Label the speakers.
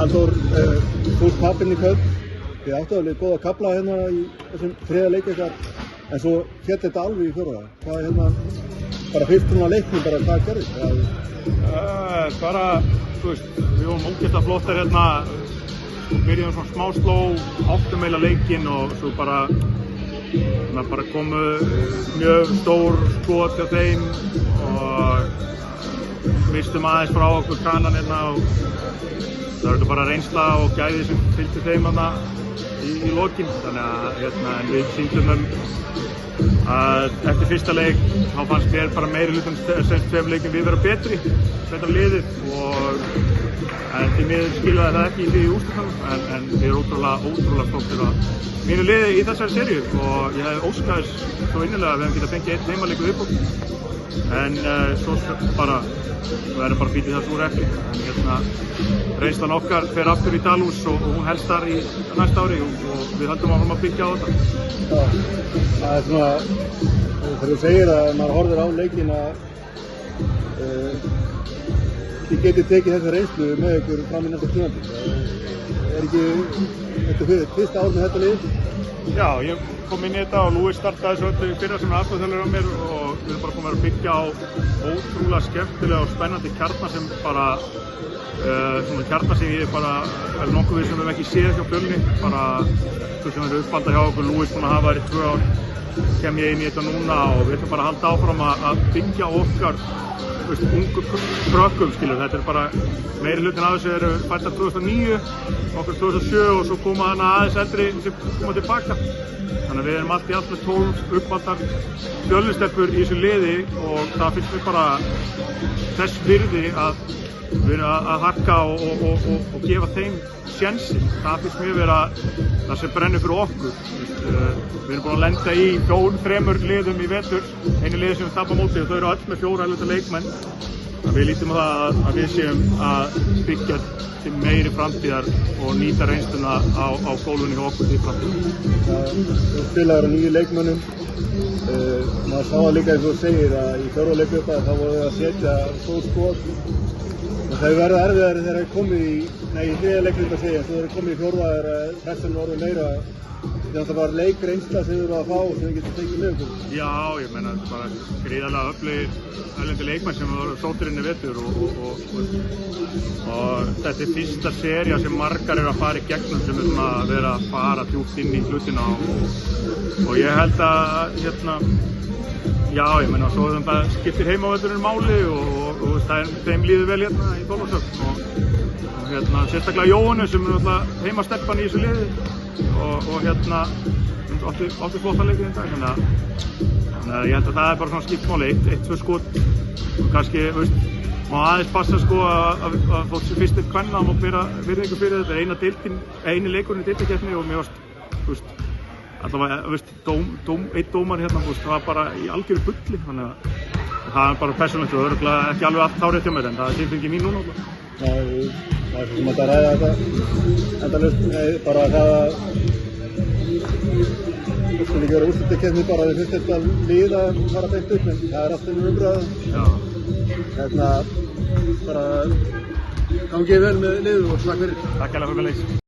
Speaker 1: Halldór, þú tapinn í kvöld. Þið áttu alveg góða kafla hérna í þessum þriðja leik ykkar, en svo féll þetta alveg í fjórða. Hvað bara fyrst leiknum, hvað gerðist?
Speaker 2: Bara, þú veist, við vorum ógeðslega flottar hérna, byrjuðum svona smá sló, áttum eiginlega leikinn og svo bara komu mjög stór skot hjá þeim og mistum aðeins frá okkur kranan hérna og það var bara reynsla og gæði sem fylgdi þeim hérna í lokin. Þannig að en við sýndum að eftir fyrsta leik þá fannst mér bara meiri hlutum sem tveim leikum við vera betri þetta liðið en því miður skilaði það ekki í því úrslitunum en við erum ótrúlega stoltir af mínu liði í þessari seríu og ég hef óskað þess svo innilega að við hefum getað fengið einn heimaleikur viðbót en svo bara við erum bara bítið það úr eftir en reynslan okkar fer aftur í Dalhús og hún helst þar í næsta ári og við höldum áfram að byggja á þetta.
Speaker 1: Það er svona, þegar þú segir að maður horfir á leikinn að þið getið tekið þessa reynslu með ykkur fram í næsta tímabil. Ekki þetta fyrsta ár með þetta lið?
Speaker 2: Já, ég kom inn í þetta og Lúi startaði svo öllu í fyrra sem aðstoðarþjálfari á mér og við erum bara komin að byggja á ótrúlega skemmtilega og spennandi kjarna sem svona kjarna sem ég nokkuð við sem við ekki séð hjá Fjölni þú sem eru uppaldað hjá okkur, Lúi búinn að hafa þær í 2 ár, kem ég inn í þetta núna og við ætlum bara að halda áfram að byggja okkar ungu krökkum, þetta bara meiri hlutin af þessu eru fæddar 2009, okkur 2007 og svo koma aðeins eldri sem koma tilbaka. Þannig að við erum allt í allt með 12 uppaldar Fjölnistelpur í þessu liði og það finnst mér bara þess virði að vera að hakka og gefa þeim sénsinn. Það finnst mér vera það sem brennur fyrir okkur. Við erum búin að lenda í 3 liðum í vetur, einu liði sem við tapum á móti og þau eru öll með 4 erlenda leikmenn. Við lítum á það að við séum að byggja til meiri framtíðar og nýta reynsluna á gólfinu hjá okkur til framtíðar.
Speaker 1: Þú spilaðir á 9 leikmönnum. Maður sá það líka eins og þú segir að í 4. leikhlaupa þá voru þið að setja stór skot. Það verður erfiðari þegar það komið í 3. leikhlaupa segja, svo þegar það komið í 4. er pressan orðið meira. Það var leikreynsla sem við erum að fá sem við getum tekið með okkur.
Speaker 2: Já, ég meina bara gríðarlega öflugir erlendir leikmenn sem voru sóttir inn í vetur og þetta er fyrsta sería sem margar eru að fara í gegnum sem er svona að vera að fara djúpt inn í hlutina og ég held að já, ég meina svo það skiptir heimavöllurinn máli og þeim líður vel hérna í Þorlákshöfn og sérstaklega Jóhannu sem er náttúrulega heimastelpan í þessu liði og átti flotta leikir í dag þannig að ég held að það er bara svona skiptmáli 1-2 skot og kannski, má aðeins passa að fólk sem fyrst kvenna má bera virðingu fyrir þetta eini leikurinn í deildakeppni og mér varst allavega, einn dómar hérna, það var bara í algjöru bulli þannig að það er bara persónulegt og örugglega ekki alveg allt hárrétt hjá mér en það er tilfinningin mín núna
Speaker 1: Það er sem að ræða þetta endalaust, bara það að það skal ekki vera úrslitakeppni bara því fyrst þetta lið að fara beint upp en það er allt ennur umræða. Bara gangið vel með liðu og takk fyrir.
Speaker 2: Takk fyrir.